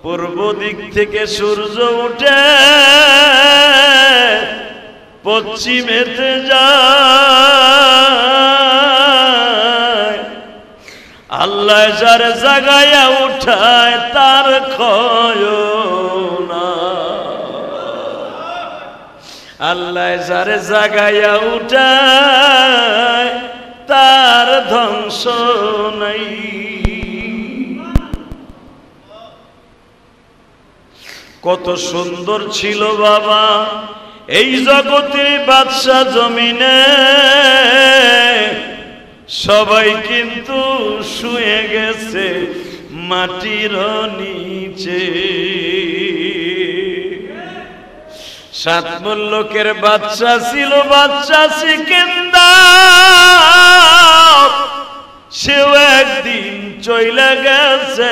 পূর্ব দিক থেকে সূর্য উঠে পশ্চিমেতে যায়, আল্লাহ যারে জাগায়া উঠায় তার ক্ষয় না, আল্লাহ যারে জাগায়া উঠায় তার ধ্বংস নাই। কত সুন্দর ছিল বাবা এই জগতের বাদশা জমিনে, সবাই কিন্তু শুয়ে গেছে মাটির নিচে। সাত মুল্লুকের বাদশা ছিল বাদশা সিকিন্দার, সেও একদিন চইলা গেছে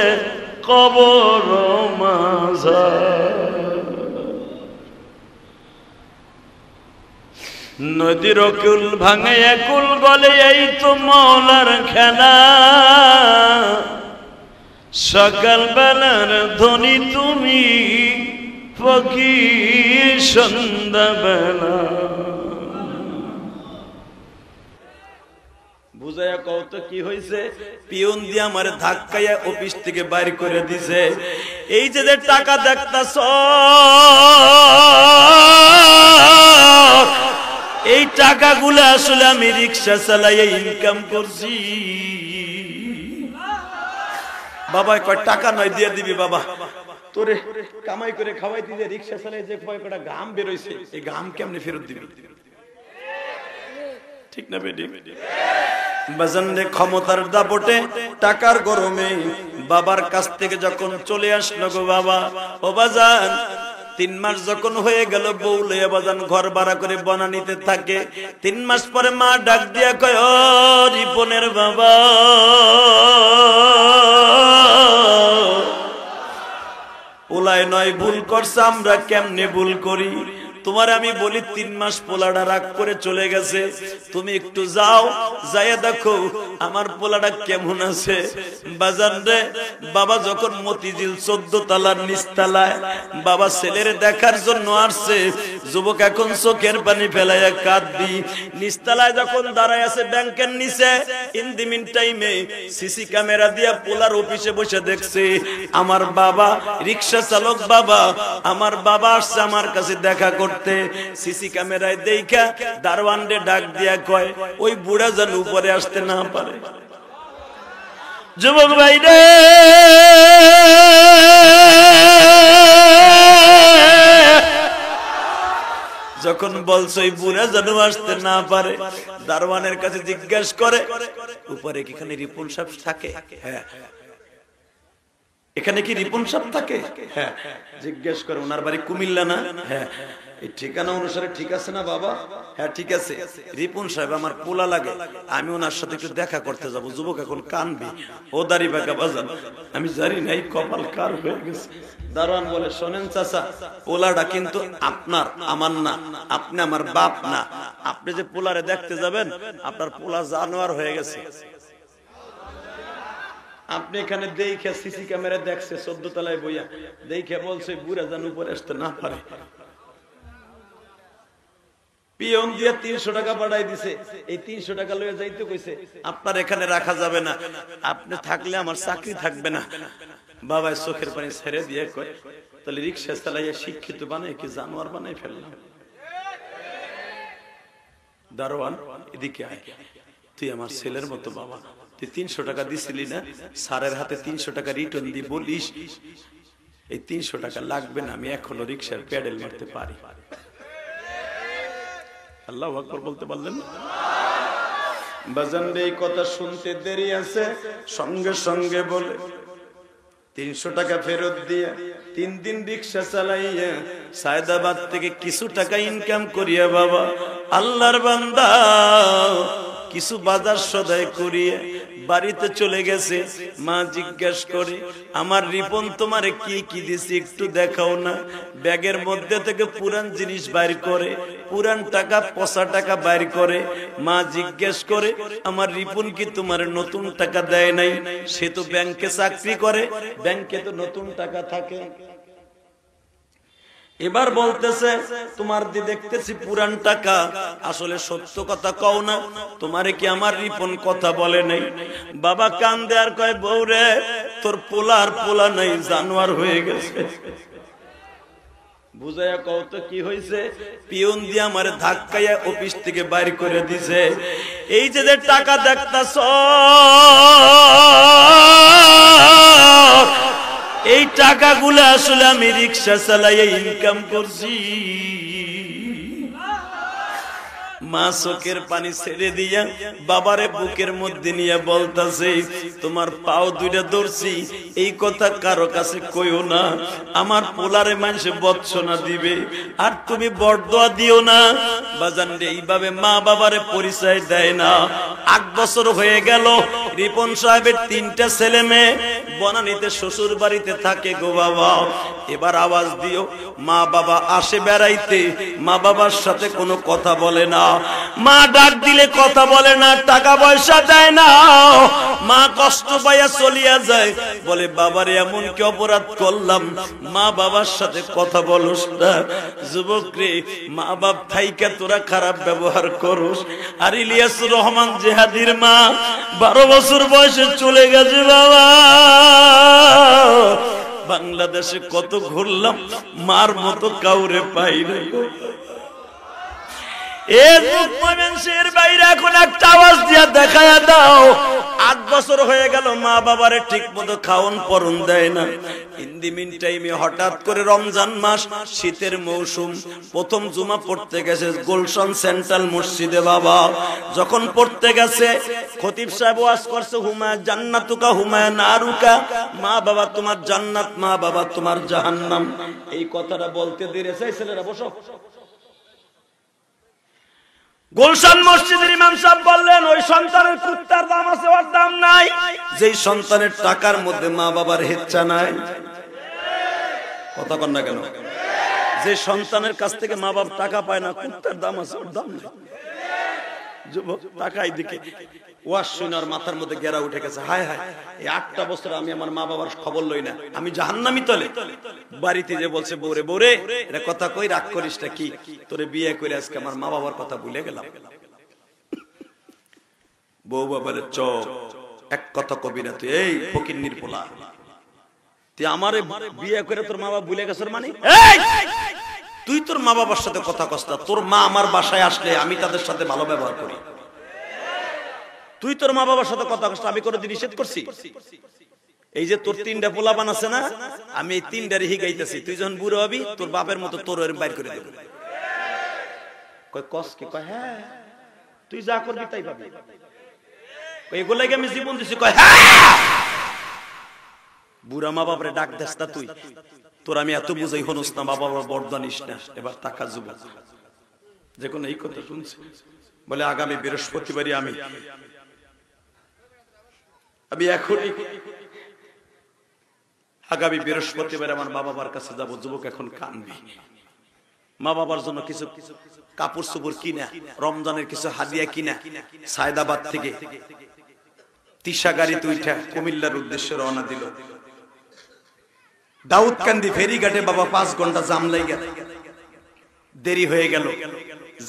কবর মাঝার। নদীর কুল ভাঙে কুল গলে, এই তো মৌলার খেলা। সকাল বেলার ধনী তুমি, ফকির সন্ধ্যা বেলা। বুঝাইয়া কত কি হয়েছে? পিয়ন দিয়ে আমার ধাক্কাইয়া অফিস থেকে বাইর করে দিছে। এই যে টাকা দেখতাছ, এই টাকাগুলো আসলে আমি রিক্সা চালাইয়া ইনকাম করছি। বাবা কয় টাকা নয় দিয়ে দিবি বাবা, তোরে কামাই করে খাওয়াই দিলে রিক্সা চালাই যে কয়টা ঘাম বেরোইছে, এই ঘাম কেমনে ফেরত দিবি? ঠিক না বেটি? বাজানরে ক্ষমতার দাপটে টাকার গরমে বাবার কাছ থেকে যখন চলে আসলো গো বাবা, ও বাজান 3 মাস যখন হয়ে গেল বউ লইয়া বাজান ঘর ভাড়া করে বনানিতে থাকে। 3 মাস পরে মা ডাক দিয়া কয়, ও রিপনের বাবা, ওলাই নয় ভুল করছে, আমরা কেমনে ভুল করি? তোমার আমি বলি 3 মাস পোলাটা রাগ করে চলে গেছে, তুমি একটু যাও, যাইয়া দেখো আমার পোলাটা কেমন আছে। বাজান রে, বাবা যখন মতিঝিল 14 তলার নিচতলায় বাবা ছেলের দেখার জন্য আসছে, যুবক এখন চোখের পানি ফেলাইয়া কাঁদবি। নিচতলায় যখন দাঁড়ায় আছে ব্যাংকের নিচে, ইন দি মিন টাইমে সিসি ক্যামেরা দিয়া পোলার অফিসে বসে দেখছে আমার বাবা, রিক্সা চালক বাবা, আমার বাবা আসছে আমার কাছে দেখা করতে। সিসি ক্যামেরায় দেখা দারওয়ানরে ডাক দিয়া কয়, ওই বুড়া যেন উপরে আসতে না পারে। যুবক ভাই রে, যখন বলছো ওই বুড়া যেন আসতে না পারে, দারওয়ানের কাছে জিজ্ঞেস করে, উপরে কি এখানে রিপন সাহেব থাকে? হ্যাঁ। এখানে কি রিপন সাহেব থাকে? হ্যাঁ। জিজ্ঞেস করে ওনার বাড়ি কুমিল্লা না? হ্যাঁ। এই ঠিকানা অনুসারে ঠিক আছে না বাবা? হ্যাঁ ঠিক আছে। রিপন সাহেব আমার পোলা লাগে, আমি ওনার সাথে একটু দেখা করতে যাব। যুবক এখন কানবি, ও দাড়ি বাঁকা বাজান, আমি জানি না এই কপাল কার হয়ে গেছে। দারোয়ান বলে, শোনেন চাচা, পোলাটা কিন্তু আপনার, আমার না, আপনি আমার বাপ না। আপনি যে পোলারে দেখতে যাবেন, আপনার পোলা জানোয়ার হয়ে গেছে। আপনি এখানে দেখে সিসি ক্যামেরা দেখছে 14 তলায় বইয়া, দেখে বলছে বুড়া যেন উপরে আসতে না পারে। পিয়ন দিয়ে 300 টাকা পাঠাই দিছে, এই 300 টাকা লয়ে যাইতে কইছে, আপনার এখানে রাখা যাবে না, আপনি থাকলে আমার চাকরি থাকবে না। বাবা চোখের পানি ছেড়ে দিয়ে কয়, তাহলে রিক্সা চালাইয়া শিক্ষিত বানাই কি জানোয়ার বানাই ফেললাম? দারোয়ান এদিকে আয়, তুই আমার ছেলের মতো বাবা, তুই 300 টাকা দিছিলি না, স্যারের হাতে 300 টাকা রিটার্ন দি বলিস এই 300 টাকা লাগবে না, আমি এখনো রিক্সার প্যাডেল মারতে পারি। আল্লাহু আকবার বলতে পারলেন? বাজান রে, এই কথা শুনতে দেরি আছে, সঙ্গে সঙ্গে বলে 300 টাকা ফেরত দিয়ে 3 দিন রিক্সা চালাইয়া সায়দাবাদ থেকে কিছু টাকা ইনকাম করিয়া বাবা আল্লাহর বান্দা কিছু বাজার সদাই করিয়ে বাড়িতে চলে গেছে। মা জিজ্ঞেস করে, আমার রিপন তোমারে কি কি দিছি একটু দেখাও না। ব্যাগের মধ্যে থেকে পুরান জিনিস বাইর করে, পুরান টাকা, পচা টাকা বাইর করে। মা জিজ্ঞেস করে, আমার রিপন কি তোমার নতুন টাকা দেয় নাই? সে তো ব্যাংকে চাকরি করে, ব্যাংকে তো নতুন টাকা থাকে। এবার বলতেছে, তোমার দি দেখতেছি পুরান টাকা, আসলে সত্য কথা কও না, তোমারে কি আমার রিপন কথা বলে নাই? বাবা কান্দে আর কয়, বউ রে, তোর পোলার পোলা নাই, জানোয়ার হয়ে গেছে। বুঝাইয়া কও তো কি হয়েছে? পিয়ন দিয়ে আমার ধাক্কাইয়া অফিস থেকে বাইর করে দিছে। এই যে টাকা দেখতাছ, এই টাকাগুলো আসলে আমি রিক্সা চালাইয়া ইনকাম করছি। মা চোখের পানি ছেড়ে দিয়া বাবারে বুকের মধ্যে নিয়ে বলতাছে, তোমার পাও দুইটা ধরছি, এই কথা কারো কাছে কইও না, আমার পোলারে মানুষে বৎসনা দিবে, আর তুমি বরদোয়া দিও না। বাজান রে, এইভাবে মা বাবারে পরিচয় দেয় না। 8 বছর হয়ে গেল, রিপন সাহেবের 3টা ছেলে মেয়ে বনানীতে শ্বশুর বাড়িতে থাকে গো বাবা। এবার আওয়াজ দিও, মা বাবা আসে বেড়াইতে, মা বাবার সাথে কোনো কথা বলে না, মা ডাক দিলে কথা বলে না, টাকা পয়সা দেয় না, মা কষ্ট পাইয়া চলিয়া যায়। বলে, বাবারে এমন কি অপরাধ করলাম, মা বাবার সাথে কথা বলস না? যুবক রে, মা বাপ থাইকা তোরা খারাপ ব্যবহার করস। আর ইলিয়াসুর রহমান জেহাদির মা 12 বছর বয়সে চলে গেছে বাবা। বাংলাদেশে কত ঘুরলাম, মার মতো কাউরে পাই না। বাইরে এখন একটা আওয়াজ দিয়া দেখায়া দাও, 8 বছর হয়ে গেল মা বাবারে ঠিক মতো খাওন পরন দেয় না। ইন দি মিন টাইমে হঠাৎ করে রমজান মাস, শীতের মৌসুম, প্রথম জুমা পড়তে গেছে গুলশান সেন্ট্রাল মসজিদে বাবা। যখন পড়তে গেছে, খতিব সাহেব ওয়াজ করছে, হুমায়া জান্নাতুকা হুমায়া নারুকা, মা বাবা তোমার জান্নাত, মা বাবা তোমার জাহান্নাম। এই কথাটা বলতে দিয়েছে। ছেলেরা বসো। গুলশান মসজিদের ইমাম সাহেব বললেন, ওই সন্তানের কুত্তার দাম আছে, ওর দাম নাই। যেই সন্তানের টাকার মধ্যে মা বাবার হেচ্ছা নাই, কথা কন না কেন? যে সন্তানের কাছ থেকে মা বাবা টাকা পায় না, কুত্তার দাম আছে, ওর দাম নাই। যুবক টাকাই দিকে ওয়াজ শুনে আর মাথার মধ্যে গেরা উঠে গেছে, হায় হায়, এই 8টা বছর আমি আমার মা বাবার খবর লই না, আমি জাহান্নামী তলে। বাড়িতে যে বলছে, বৌরে বৌরে, এটা কথা কই, রাগ করিসটা কি, তোরে বিয়ে করে আজকে আমার মা বাবার কথা ভুলে গেলাম। বউ বাবারে চোখ এক কথা কবি না, তুই এই ফকিন্নির পোলা, তুই আমারে বিয়ে করে তোর মা বাবা ভুলে গেছর মানে? তুই তোর মা বাবার সাথে কথা কস্তা, তোর মা আমার বাসায় আসলে আমি তাদের সাথে ভালো ব্যবহার করি। তুই তোর মা বাবার সাথে কথা কস্তা, আমি কোনোদিন নিষেধ করছি? এই যে তোর 3টা পোলাপান আছে না, আমি এই 3টারে হিগাইতেছি, তুই যখন বুড়ো হবি তোর বাপের মতো তোর বাইর করে দেব। কয় কস কি? কয় হ্যাঁ, তুই যা করবি তাই পাবি। এগুলাকে আমি জীবন দিছি। কয় হ্যাঁ, বুড়া মা বাপরে ডাক দেস না তুই, তোর আমি এত বুঝাই হনুস না, বাবা বরদা নিস না। এবার টাকা যুবক যে কোনো এই কথা শুনছি, বলে আগামী বৃহস্পতিবারই আমি এখনই আগামী বৃহস্পতিবার আমার মা বাবার কাছে যাবো। যুবক এখন কানবি, মা বাবার জন্য কিছু কাপড় চোপড় কিনা, রমজানের কিছু হাদিয়া কিনা, সায়দাবাদ থেকে তিশা গাড়িতে উঠা কুমিল্লার উদ্দেশ্যে রওনা দিল। দাউদকান্দি ফেরিঘাটে বাবা 5 ঘন্টা জাম লাগা, দেরি হয়ে গেল।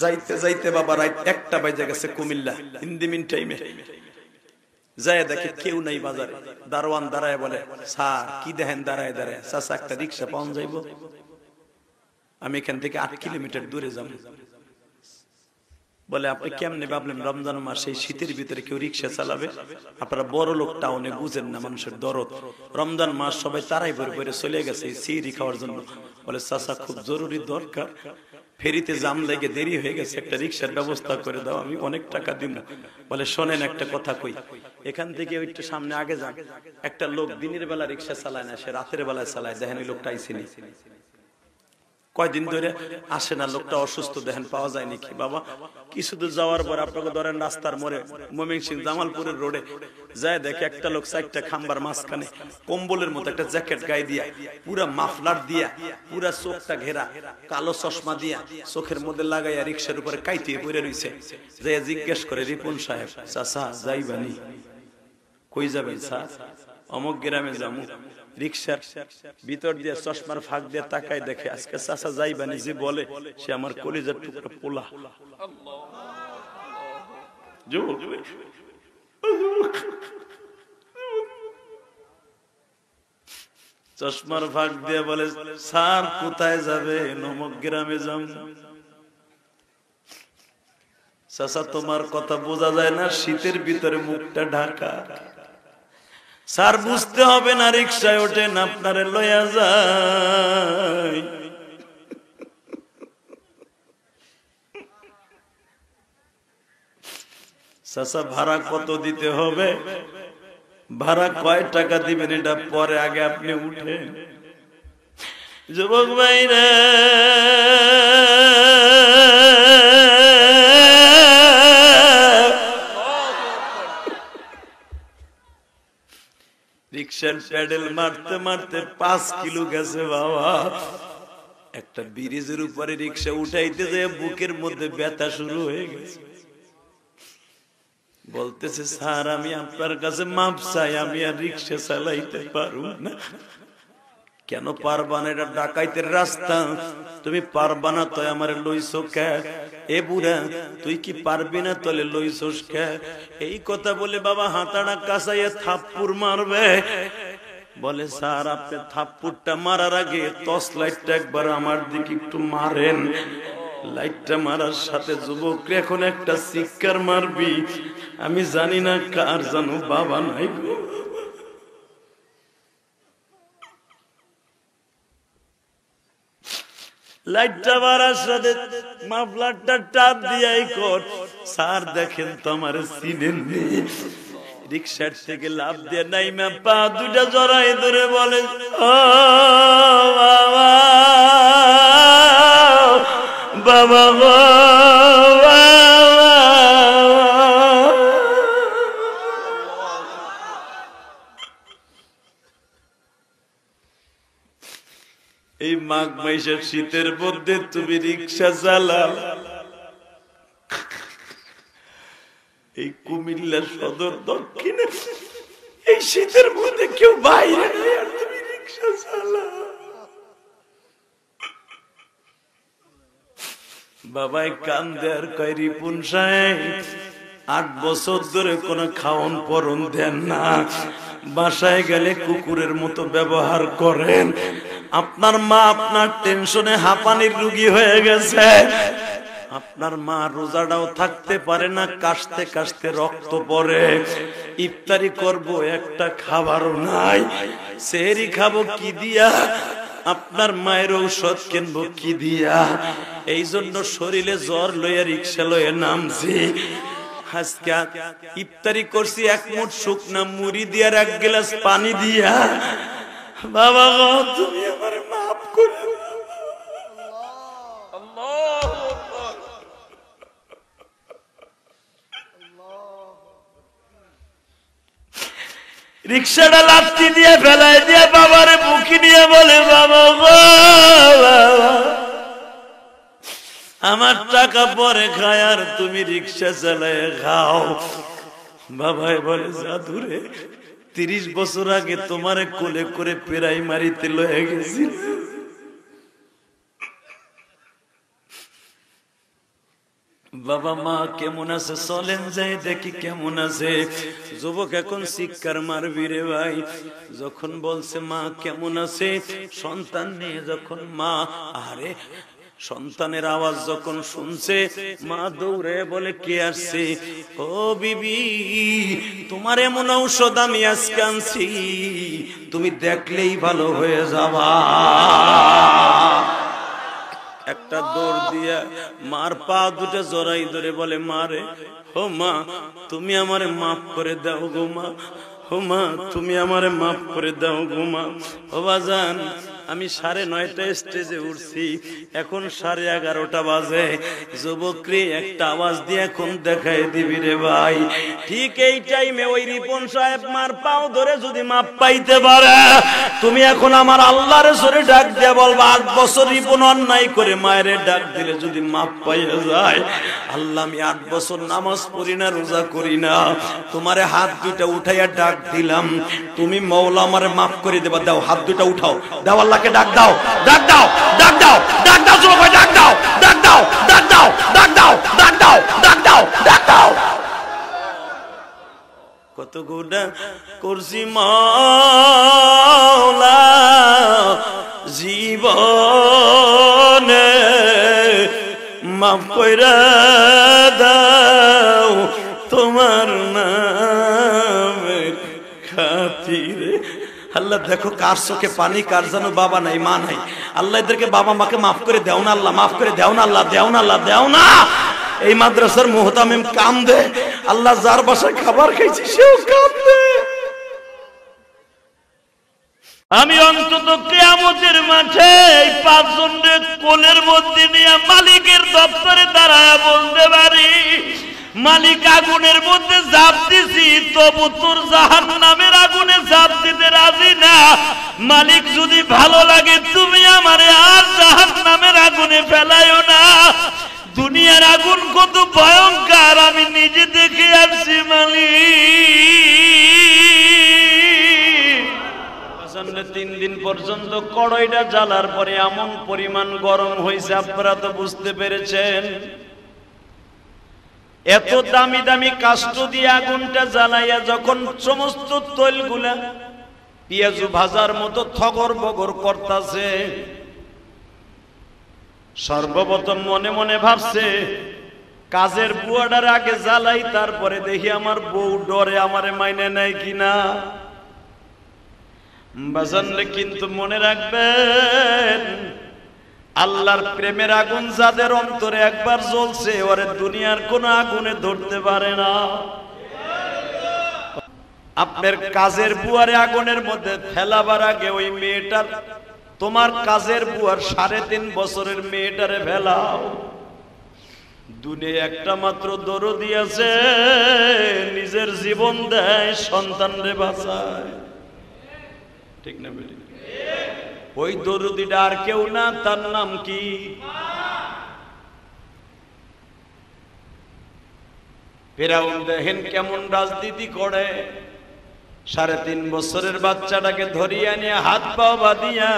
যাইতে যাইতে বাবা রাত 1টা বাজে গেছে কুমিল্লা। ইন দি মিন টাইমে যায় দেখে কেউ নাই বাজারে। দারোয়ান দাঁড়ায় বলে, স্যার কি দেখেন দাঁড়ায় দাঁড়ায়? চাচা একটা রিক্সা পাওয়া যাইব? আমি এখান থেকে 8 কিলোমিটার দূরে যাব। বলে, আপনি কেমনে ভাবলেন রমজান মাস এই শীতের ভিতরে কেউ রিক্সা চালাবে? আপনারা বড় লোক টাউনে বুঝেন না মানুষের দরদ। রমজান মাস সবাই তারাই ভরে ভরে চলে গেছে সিহরি খাওয়ার জন্য। বলে, চাচা খুব জরুরি দরকার, ফেরিতে জাম লেগে দেরি হয়ে গেছে, একটা রিক্সার ব্যবস্থা করে দাও, আমি অনেক টাকা দিব। বলে, শোনেন একটা কথা কই, এখান থেকে ওইটা সামনে আগে যান, একটা লোক দিনের বেলা রিক্সা চালায় না, সে রাতের বেলায় চালায়, দেখেন ওই লোকটা আইসিনি। কয়দিন ধরে আসে না, লোকটা অসুস্থ, দেখেন পাওয়া যায় নাকি। বাবা কিছু দূর যাওয়ার পর আপনাকে ধরেন রাস্তার মোড়ে ময়মনসিংহ জামালপুরের রোডে যায়, দেখে একটা লোক চারটা খাম্বার মাঝখানে কম্বলের মতো একটা জ্যাকেট গায়ে দিয়া, পুরা মাফলার দিয়া, পুরা চোখটা ঘেরা, কালো চশমা দিয়া চোখের মধ্যে লাগাইয়া রিক্সার উপরে কাইতে পড়ে রইছে। যে জিজ্ঞেস করে, রিপন সাহেব চাচা যাইবানি? কই যাবেন স্যার? অমুক গ্রামে যাবো। রিক্সার ভিতর দিয়ে চশমার ফাঁক দিয়ে তাকায়, দেখে আজকে চাচা যাইবানি যে বলে, সে আমার কলিজার টুকরা পোলা। চশমার ফাঁক দিয়ে বলে, স্যার কোথায় যাবে? অমুক গ্রামে যাম। চাচা তোমার কথা বোঝা যায় না, শীতের ভিতরে মুখটা ঢাকা। স্যার বুঝতে হবে না, রিক্সায় ওঠেন, আপনারে লইয়া যায়। চাচা ভাড়া কত দিতে হবে? ভাড়া কয় টাকা দিবেন এটা পরে, আগে আপনি উঠেন। যুবক ভাইরা, রিক্সার প্যাডেল মারতে মারতে 5 কিলো গেছে বাবা। একটা ব্রিজের উপরে রিক্সা উঠাইতে যায়, বুকের মধ্যে ব্যথা শুরু হয়ে গেছে। বলতেছে, স্যার আমি আপনার কাছে মাপ চাই, আমি আর রিক্সা চালাইতে পারবো না। কেন পারবা না? এটা ডাকাইতের রাস্তা, তুমি পারবা না তো আমার লইছো কে? এ বুড়া তুই কি পারবি না তলে লইছস কে? এই কথা বলে বাবা হাতাড়া কাছাইয়া থাপ্পড় মারবে। বলে, স্যার আপনি থাপ্পড়টা মারার আগে টর্চ লাইটটা একবার আমার দিকে একটু মারেন। লাইটটা মারার সাথে যুবক এখন একটা চিৎকার মারবি, আমি জানি না কার জানো বাবা নাই গো। লাইটটা মারার সাথে মাফলারটা টাপ দিয়াই কর, স্যার দেখেন তো আমার চিনেন নি। রিক্সার থেকে লাফ দিয়ে নাইমা পা দুটা জড়াই ধরে বলে, ও বাবা বাবা গো, এই মাঘ মাসের শীতের মধ্যে তুমি রিক্সা চালাও, এই কুমিল্লা সদর দক্ষিণে এই শীতের মধ্যে কেউ বাইরে নেই, আর তুমি রিক্সা চালাও। বাবাই কান্দে আর কয়, রিপুন সাহেব 8 বছর ধরে কোনো খাওন পরন দেন না, বাসায় গেলে কুকুরের মতো ব্যবহার করেন। আপনার মা আপনার টেনশনে হাঁপানির রোগী হয়ে গেছে। আপনার মা রোজাটাও থাকতে পারে না, কাশতে কাশতে রক্ত পড়ে। ইফতারি করব একটা খাবারও নাই, সেহরি খাবো কি দিয়া, আপনার মায়ের ঔষধ কিনবো কি দিয়া। এই জন্য শরীরে জ্বর লইয়া রিক্সা লইয়া নামছি। আজকে ইফতারি করছি 1 মুঠ শুকনা মুড়ি দিয়া, 1 গ্লাস পানি দিয়া। বাবা গো তুমি আমারে মাফ করে দাও। রিক্সাটা লাথি দিয়ে ফেলাই দিয়ে বাবারে বুকি নিয়ে বলে, বাবা গো আমার টাকা পরে খায় আর তুমি রিক্সা চালায় খাও। বাবাই বলে, জাদুরে 30 বছর আগে তোমারে কোলে করে প্রাইমারিতে লয়ে গেছি। বাবা মা কেমন আছে চলেন যাই দেখি কেমন আছে। যুবক এখন চিৎকার মারবি রে ভাই। যখন বলছে মা কেমন আছে, সন্তান নিয়ে যখন মা, আরে সন্তানের আওয়াজ যখন শুনছে মা দৌড়ে বলে, কে আসছে? ও বিবি তোমার এমন ঔষধ আমি আজকে আনছি, তুমি দেখলেই ভালো হয়ে যাবা। একটা দৌড় দিয়া মার পা দুটো জড়াই ধরে বলে, মারে ও মা তুমি আমারে মাফ করে দাও গো মা, ও মা তুমি আমারে মাফ করে দাও গো মা। ও বাজান আমি 9:30 স্টেজে উঠছি, এখন 11:30 বাজে। যুবকরে একটা আওয়াজ দিয়ে এখন দেখাই দিবি রে ভাই। ঠিক এই টাইমে ওই রিপন সাহেব মার পাও ধরে যদি মাপ পাইতে পারে, তুমি এখন আমার আল্লাহর জোরে ডাক দিয়ে বলবা 8 বছর রিপন অন্যায় করে মায়ের ডাক দিলে যদি মাপ পাইয়া যায়, আল্লাহ আমি 8 বছর নামাজ পড়ি না, রোজা করি না, তোমারে হাত দুইটা উঠাইয়া ডাক দিলাম, তুমি মওলা আমারে মাফ করে দেবা। দাও হাত দুইটা উঠাও, দাও আল্লাহকে ডাক দাও, ডাক দাও, ডাক দাও, ডাক দাও, যুবক ডাক দাও, ডাক দাও, ডাক দাও, ডাক দাও, ডাক দাও, ডাক দাও, ডাক দাও। কত গুনাহ করছি মওলা জীবনে, মাফ কইরা দাও তোমার নামের খাতিরে। আল্লাহ দেখো কার চোখে পানি, কার যেন বাবা নাই মা নাই। আল্লাহ এদেরকে বাবা মাকে মাফ করে দেও না আল্লাহ, মাফ করে দেও না আল্লাহ, দেও না আল্লাহ, দেও না। এই মাদ্রাসার মুহতামিম কান্দে, আল্লাহ যার বাসায় খাবার খাইছি সেও কান্দে। আমি অন্তত কিয়ামতের মাঠে এই 5 জনের কোলের মধ্যে নিয়ে মালিকের দপ্তরে দাঁড়ায় বলতে পারি, মালিক আগুনের মধ্যে ঝাঁপ দিছি, তবু তোর জাহান্নামের আগুনে ঝাঁপ দিতে রাজি না। মালিক যদি ভালো লাগে তুমি আমারে আর জাহান্নামের আগুনে ফেলাইও না। দুনিয়ার আগুন কত ভয়ঙ্কর আমি নিজে দেখে আসছি মালিক। 3 দিন পর্যন্ত কড়াইটা জ্বালার পরে এমন পরিমাণ গরম হয়েছে, আপনারা তো বুঝতে পেরেছেন। এত দামি দামি কাষ্ঠ দিয়ে আগুনটা জ্বালাইয়া যখন সমস্ত তৈলগুলা পেঁয়াজু ভাজার মতো থগর বগর করতেছে, সর্বপ্রথম মনে মনে ভাবছে কাজের বুয়াটার আগে জ্বালাই, তারপরে দেখি আমার বউ ডরে আমারে মাইনে নেয় কিনা। বাজানলে কিন্তু মনে রাখবেন, আল্লাহর প্রেমের আগুন যাদের অন্তরে একবার জ্বলছে, ওরে দুনিয়ার কোন আগুনে ধরতে পারে না। আপনার কাজের বুয়ারে আগুনের মধ্যে ফেলাবার আগে ওই মেয়েটার, তোমার কাজের বুয়ার 3.5 বছরের মেয়েটারে ফেলাও। দুনিয়া একটা মাত্র দরদি আছে, নিজের জীবন দেয় সন্তানরে বাঁচায়, ঠিক না বেটি? ওই দরদিটা আর কেউ না, তার নাম কি? ফিরাউন দেখেন কেমন রাজনীতি করে। 3.5 বছরের বাচ্চাটাকে ধরিয়া নিয়ে হাত পা বাঁধিয়া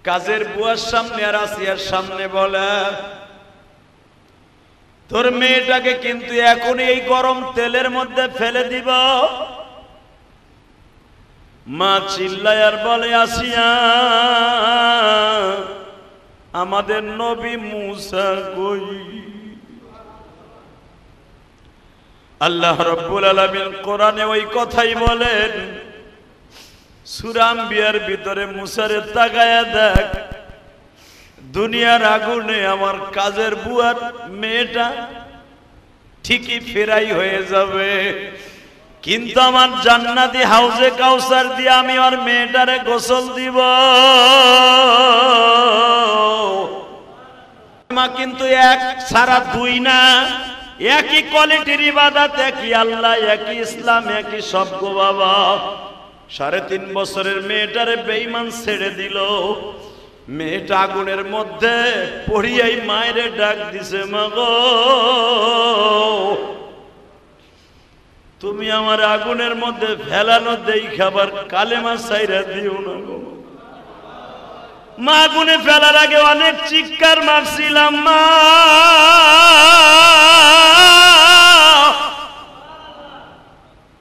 কাজের বুয়ার সামনে আর আসিয়ার সামনে বলে, তোর মেয়েটাকে কিন্তু এখন এই গরম তেলের মধ্যে ফেলে দিব। মা চিল্লায় আর বলে, আসিয়া আমাদের নবী মুসা কই? আল্লাহ রাব্বুল আলামিন কোরআনে ওই কথাই বলেন। সূরা আম্বিয়ার ভিতরে মুসারে তাকায়া দেখ, দুনিয়ার আগুনে আমার কাজের বুয়ার মেয়েটা ঠিকই ফেরাই হয়ে যাবে, কিন্তু আমার জান্নাতি হাউজে কাউসার দিয়ে আমি আর মেয়েটারে গোসল দিব। মা কিন্তু এক ছাড়া দুই না, একই কোয়ালিটির ইবাদত, একই আল্লাহ, একই ইসলাম, একই সব গো বাবা। 3.5 বছরের মেয়েটারে বেঈমান ছেড়ে দিল। মেয়েটা আগুনের মধ্যে পড়িয়াই মায়েরে ডাক দিছে, মা গো তুমি আমার আগুনের মধ্যে ফেলানো দেই খাবার কালেমা ছাইরা দিও না গো। মা আগুনে ফেলার আগে অনেক চিৎকার মারছিলাম, মা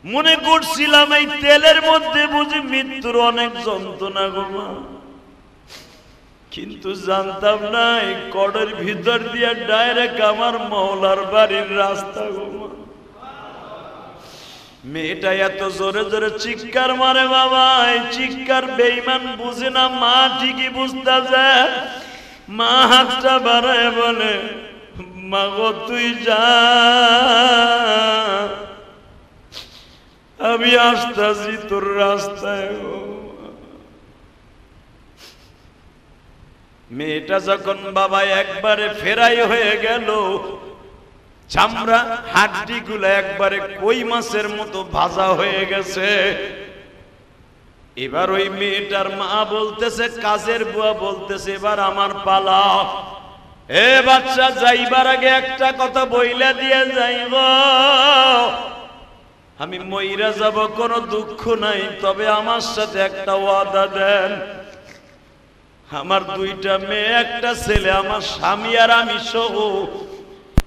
মনে করছিলাম এই তেলের মধ্যে বুঝি মৃত্যুর অনেক যন্ত্রণা গো মা, কিন্তু জানতাম না এই কড়ের ভিতর দিয়ে ডাইরেক্ট আমার মওলার বাড়ির রাস্তা গো মা। মেয়েটা এত জোরে জোরে চিৎকার মারে বাবা, এই চিৎকার বেঈমান বুঝে না, মা ঠিকই বুঝতেছে। মা হাতটা বাড়ায় বলে, মা গো তুই যা, আমি আসতেছি তোর রাস্তায়। মেয়েটা যখন বাবা একবারে ফেরাই হয়ে গেল, চামড়া হাড্ডি গুলো একবারে কই মাছের মতো ভাজা হয়ে গেছে। এবার ওই মেয়েটার মা বলতেছে, কাজের বুয়া বলতেছে, এবার আমার পালা। এ বাচ্চা, যাইবার আগে একটা কথা বইলা দিয়ে যাইব, আমি মইরা যাব, কোনো দুঃখ নাই, তবে আমার সাথে একটা ওয়াদা দেন। আমার দুইটা মেয়ে একটা ছেলে, আমার স্বামী আর আমি সহ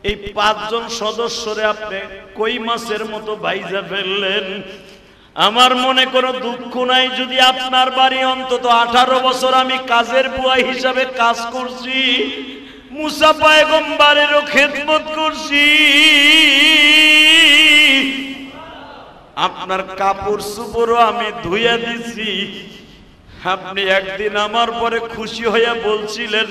এই 5 জন সদস্যরে আপনি কই মাছের মতো ভাইজা ফেললেন। আমার মনে কোনো দুঃখ নাই, যদি আপনার বাড়ি অন্তত 18 বছর আমি কাজের বুয়া হিসাবে কাজ করছি, মুসা পয়গম্বরেরও খেদমত করছি, আপনার কাপড় চোপড়ও আমি ধুইয়া দিছি। আপনি একদিন আমার পরে খুশি হইয়া বলছিলেন,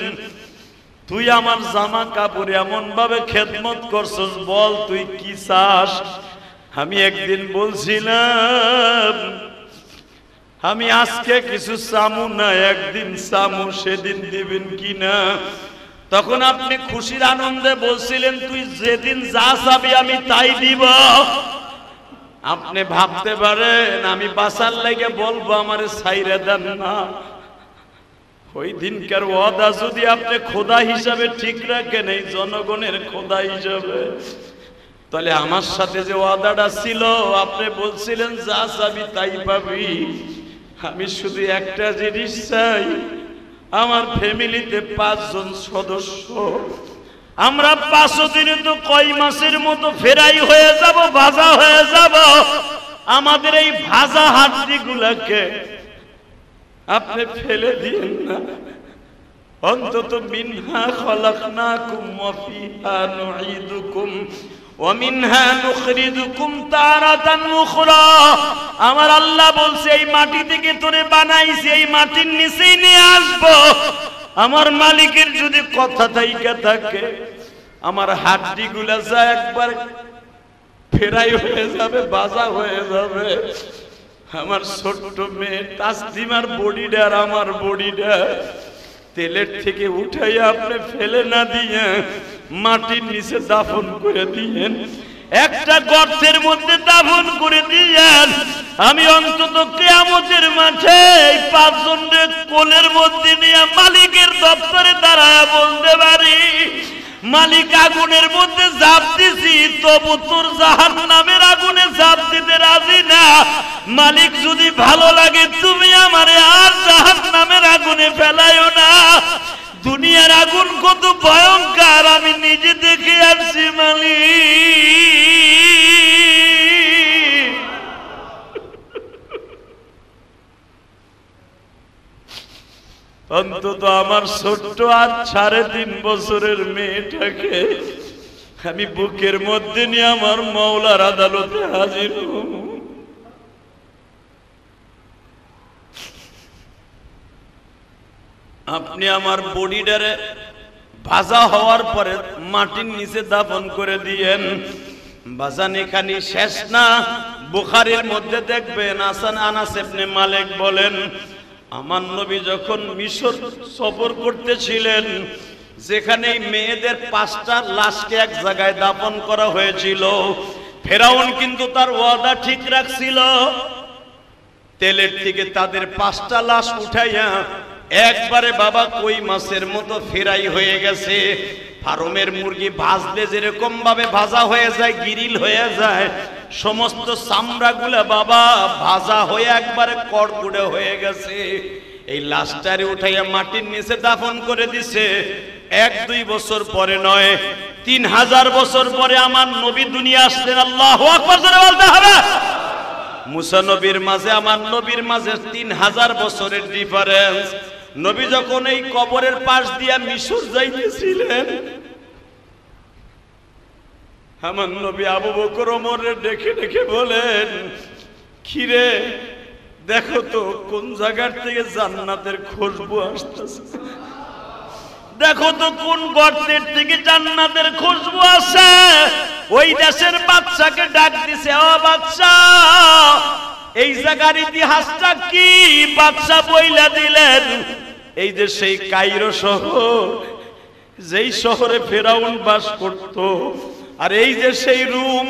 তুই আমার জামা কাপড় এমন ভাবে খেদমত করছস, বল তুই কি চাস। আমি একদিন বলছিলাম, আমি আজকে কিছু চামু না, একদিন চামু, সেদিন দিবেন কিনা। তখন আপনি খুশির আনন্দে বলছিলেন, তুই যেদিন যা চাবি আমি তাই দিব। আপনি ভাবতে পারেন আমি বাঁচার লাগে বলবো আমারে ছাইরা দেন না। ওই দিনকার ওয়াদা যদি আপনি খোদা হিসাবে ঠিক রাখেন, এই জনগণের খোদা হিসাবে, তাহলে আমার সাথে যে ওয়াদাটা ছিল, আপনি বলছিলেন যা চাবি তাই পাবি। আমি শুধু একটা জিনিস চাই, আমার ফ্যামিলিতে 5 জন সদস্য, আমরা 5 দিনে তো কই মাছের মতো ফেরাই হয়ে যাব, ভাজা হয়ে যাব। আমাদের এই ভাজা হাড্ডি গুলাকে আপনি ফেলে দিন না, অন্তত মিনহা খলাকনাকুম ওয়া ফিহা নুঈদুকুম ওয়া মিনহা নুখরিজুকুম তারাতান উখরা। আমার আল্লাহ বলছে, এই মাটি থেকে তোরে বানাইছি, এই মাটির নিচেই নিয়ে আসবো। আমার মালিকের যদি কথা থাইকা থাকে, আমার হাড্ডি গুলা যা একবার ফেরাই হয়ে যাবে, বাজা হয়ে যাবে। আমার ছোট্ট মেয়ে তাসলিমার বডিটা আর আমার বডিটা তেলের থেকে উঠাইয়া আপনি ফেলে না দিয়ে মাটির নিচে দাফন করে দিয়েন, একটা গর্তের মধ্যে দাফন করে দিয়েন। আমি অন্তত কিয়ামতের মাঠে এই 5 জনের কোলের মধ্যে নিয়ে মালিকের দপ্তরে দাঁড়ায় বলতে পারি, মালিক আগুনের মধ্যে ঝাঁপ দিছি, তবু তোর জাহান্নামের আগুনে ঝাঁপ দিতে রাজি না। মালিক যদি ভালো লাগে তুমি আমারে আর জাহান্নামের আগুনে ফেলাইও না। দুনিয়ার আগুন কত ভয়ঙ্কর আমি নিজে দেখে আসছি মালিক। অন্তত আমার ছোট্ট আর 3.5 বছরের মেয়েটাকে আমি বুকের মধ্যে নিয়ে আমার মাওলার আদালতে হাজির হব। আপনি আমার বডিটারে ভাজা হওয়ার পরে মাটির নিচে দাফন করে দিয়েন। বাজান এখানে শেষ না, বুখারীর মধ্যে দেখবেন আনাস ইবনে মালিক বলেন, আমার নবী যখন মিশর সফর করতেছিলেন, যেখানে মেয়েদের 5টা লাশকে এক জায়গায় দাফন করা হয়েছিল, ফেরাউন কিন্তু তার ওয়াদা ঠিক রাখছিল। তেলের থেকে তাদের 5টা লাশ উঠাইয়া একবারে বাবা কই মাছের মতো ফেরাই হয়ে গেছে। ফার্মের মুরগি ভাজলে যেরকম ভাবে ভাজা হয়ে যায়, গিরিল হয়ে যায়, সমস্ত চামড়াগুলা বাবা ভাজা হয়ে একবারে কড়কুড়ে হয়ে গেছে। এই লাশটারে উঠাইয়া মাটির নিচে দাফন করে দিছে। 1-2 বছর পরে নয়, 3000 বছর পরে আমার নবী দুনিয়া আসলেন। আল্লাহু আকবার জোরে বলতে হবে। মুসা নবীর মাঝে আমার নবীর মাঝে 3000 বছরের ডিফারেন্স। নবী যখন এই কবরের পাশ দিয়া মিশর যাইতেছিলেন, আমার নবী আবু বকর ওমরের ডেকে ডেকে বলেন, কিরে দেখো তো কোন জায়গার থেকে জান্নাতের খুশবু আসতেছে, দেখো তো কোন গর্তের থেকে জান্নাতের খুশবু আসে। ওই দেশের বাচ্চাকে ডাক দিছে, ও বাচ্চা এই জায়গার ইতিহাসটা কি? বাচ্চা বইলা দিলেন, এই যে সেই কায়রো শহর, যেই শহরে ফেরাউন বাস করত, আর এই যে সেই রুম,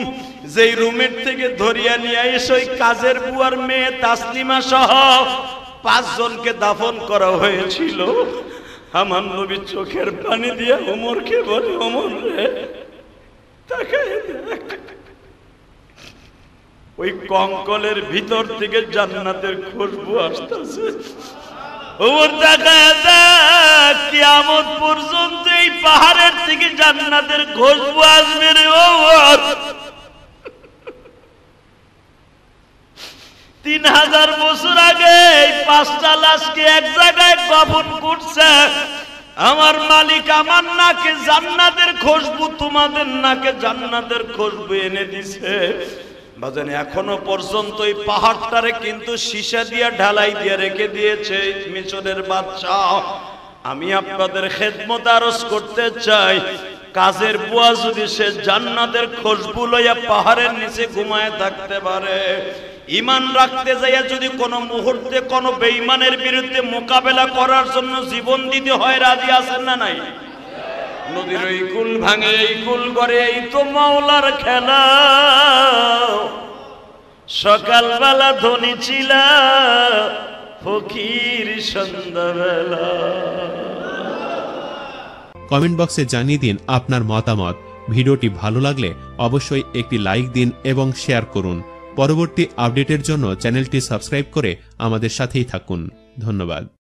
যেই রুমের থেকে ধরিয়া নিয়ে এসে ওই কাজের বুয়ার মেয়ে তাসলিমা সহ 5 জনকে দাফন করা হয়েছিল। আমার নবী চোখের পানি দিয়ে ওমরকে বলে, ওমর রে তাকায় দেখ, ওই কঙ্কলের ভিতর থেকে জান্নাতের খুশবু আসতেছে। ওমর তাকায় দেখ, কিয়ামত পর্যন্ত এই পাহাড়ের থেকে জান্নাতের খুশবু আসবে রে ওমর। 3000 বছর আগে এই 5টা লাশকে এক জায়গায় গোপন করছে। আমার মালিক আমার নাকে জান্নাতের খুশবু, তোমাদের নাকে জান্নাতের খুশবু এনে দিছে। বাজান এখনো পর্যন্ত এই পাহাড়টারে কিন্তু সীসা দিয়া ঢালাই দিয়ে রেখে দিয়েছে মিশরের বাদশা। আমি আপনাদের খেদমত আরজ করতে চাই, কাজের বুয়া যদি সে জান্নাতের খুশবু লইয়া পাহাড়ের নিচে ঘুমায় থাকতে পারে, ঈমান রাখতে যাইয়া যদি কোনো মুহূর্তে কোনো বেঈমানের বিরুদ্ধে মোকাবেলা করার জন্য জীবন দিতে হয়, রাজি আছেন না নাই? নদীর এই কুল ভাঙে এই কুল করে, এই তো মাওলার খেলা। সকালবেলা ধনী ছিল, ফকির সন্ধ্যাবেলা। কমেন্ট বক্সে জানিয়ে দিন আপনার মতামত। ভিডিওটি ভালো লাগলে অবশ্যই একটি লাইক দিন এবং শেয়ার করুন। পরবর্তী আপডেটের জন্য চ্যানেলটি সাবস্ক্রাইব করে আমাদের সাথেই থাকুন। ধন্যবাদ।